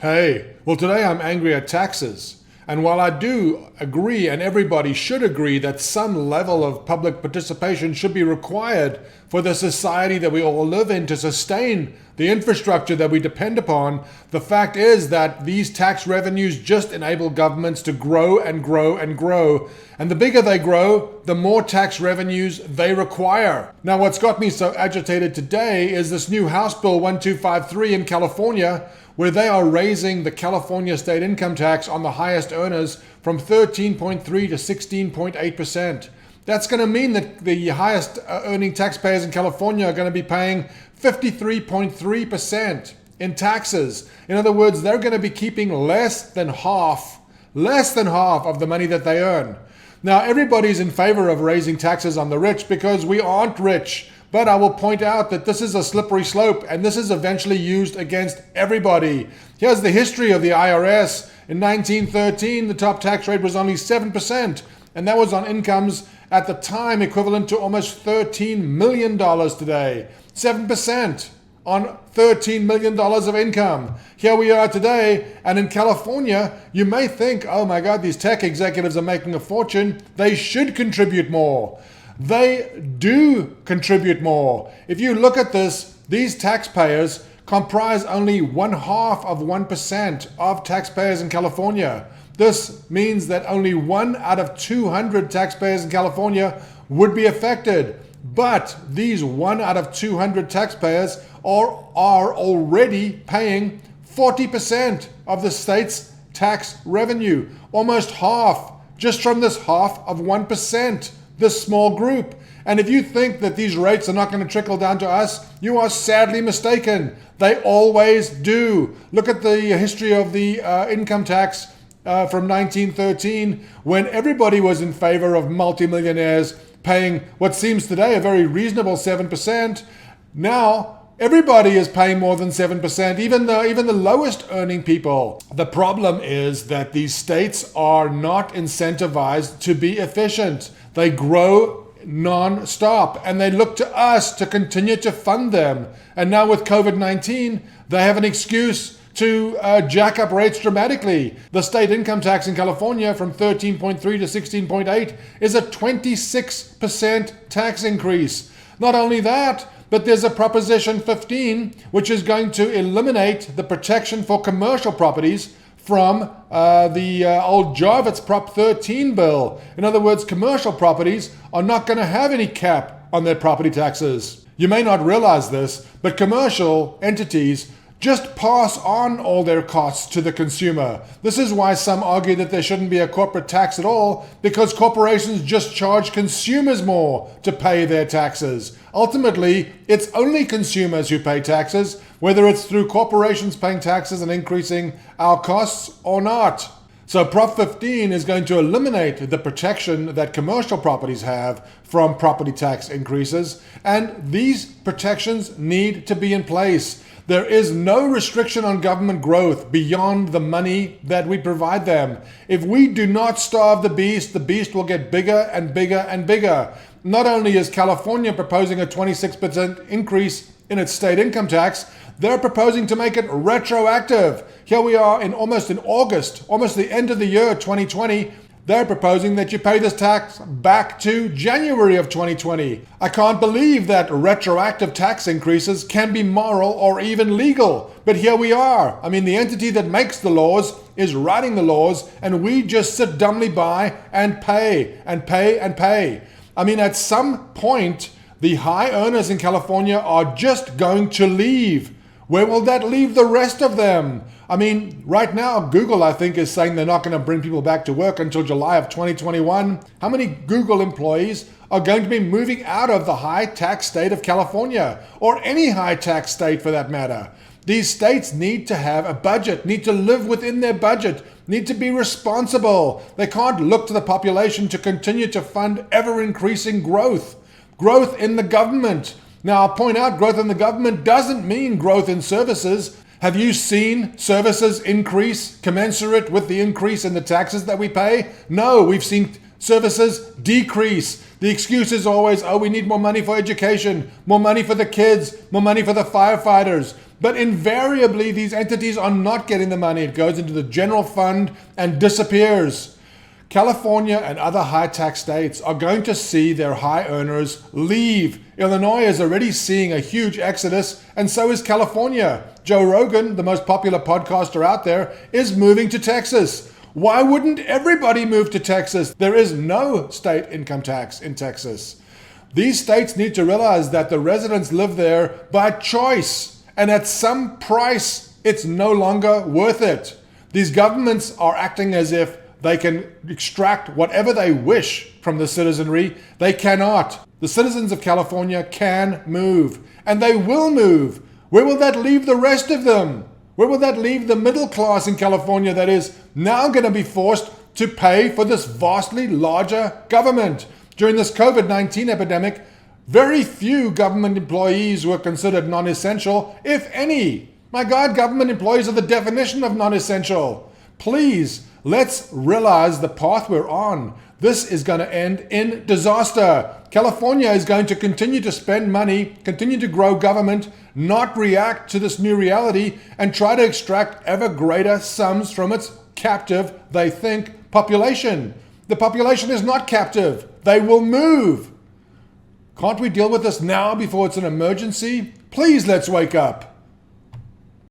Hey, well, today I'm angry at taxes. And while I do agree, and everybody should agree, that some level of public participation should be required for the society that we all live in to sustain the infrastructure that we depend upon, the fact is that these tax revenues just enable governments to grow and grow and grow. And the bigger they grow, the more tax revenues they require. Now, what's got me so agitated today is this new House Bill 1253 in California, where they are raising the California state income tax on the highest earners from 13.3 to 16.8%. That's going to mean that the highest earning taxpayers in California are going to be paying 53.3% in taxes. In other words, they're going to be keeping less than half of the money that they earn. Now, everybody's in favor of raising taxes on the rich because we aren't rich. But I will point out that this is a slippery slope, and this is eventually used against everybody. Here's the history of the IRS. In 1913, the top tax rate was only 7%, and that was on incomes at the time equivalent to almost $13 million today. 7% on $13 million of income. Here we are today, and in California, you may think, oh my God, these tech executives are making a fortune. They should contribute more. They do contribute more. If you look at this, these taxpayers comprise only 0.5% of taxpayers in California. This means that only 1 out of 200 taxpayers in California would be affected. But these 1 out of 200 taxpayers are already paying 40% of the state's tax revenue. Almost half, just from this half of 1%. This small group. And if you think that these rates are not going to trickle down to us, you are sadly mistaken. They always do. Look at the history of the income tax from 1913, when everybody was in favor of multimillionaires paying what seems today a very reasonable 7%. Now, everybody is paying more than 7%, even the lowest earning people. The problem is that these states are not incentivized to be efficient. They grow non-stop, and they look to us to continue to fund them. And now with COVID-19, they have an excuse to jack up rates dramatically. The state income tax in California from 13.3 to 16.8 is a 26% tax increase. Not only that, but there's a Proposition 15, which is going to eliminate the protection for commercial properties from the old Javits Prop 13 bill. In other words, commercial properties are not going to have any cap on their property taxes. You may not realize this, but commercial entities just pass on all their costs to the consumer. This is why some argue that there shouldn't be a corporate tax at all, because corporations just charge consumers more to pay their taxes. Ultimately, it's only consumers who pay taxes, whether it's through corporations paying taxes and increasing our costs or not. So Prop 15 is going to eliminate the protection that commercial properties have from property tax increases, and these protections need to be in place. There is no restriction on government growth beyond the money that we provide them. If we do not starve the beast will get bigger and bigger and bigger. Not only is California proposing a 26% increase in its state income tax, they're proposing to make it retroactive. Here we are in August, almost the end of the year 2020. They're proposing that you pay this tax back to January of 2020. I can't believe that retroactive tax increases can be moral or even legal. But here we are. I mean, the entity that makes the laws is writing the laws, and we just sit dumbly by and pay and pay and pay. I mean, at some point, the high earners in California are just going to leave. Where will that leave the rest of them? I mean, right now, Google, I think, is saying they're not going to bring people back to work until July of 2021. How many Google employees are going to be moving out of the high tax state of California, or any high tax state for that matter? These states need to have a budget, need to live within their budget, need to be responsible. They can't look to the population to continue to fund ever-increasing growth in the government. Now, I'll point out, growth in the government doesn't mean growth in services. Have you seen services increase commensurate with the increase in the taxes that we pay? No, we've seen services decrease. The excuse is always, oh, we need more money for education, more money for the kids, more money for the firefighters. But invariably, these entities are not getting the money. It goes into the general fund and disappears. California and other high tax states are going to see their high earners leave. Illinois is already seeing a huge exodus, and so is California. Joe Rogan, the most popular podcaster out there, is moving to Texas. Why wouldn't everybody move to Texas? There is no state income tax in Texas. These states need to realize that the residents live there by choice, and at some price, it's no longer worth it. These governments are acting as if they can extract whatever they wish from the citizenry. They cannot. The citizens of California can move, and they will move. Where will that leave the rest of them? Where will that leave the middle class in California that is now going to be forced to pay for this vastly larger government? During this COVID-19 epidemic, very few government employees were considered non-essential, if any. My God, government employees are the definition of non-essential. Please, let's realize the path we're on. This is going to end in disaster. California is going to continue to spend money, continue to grow government, not react to this new reality, and try to extract ever greater sums from its captive, they think, population. The population is not captive. They will move. Can't we deal with this now before it's an emergency? Please, let's wake up.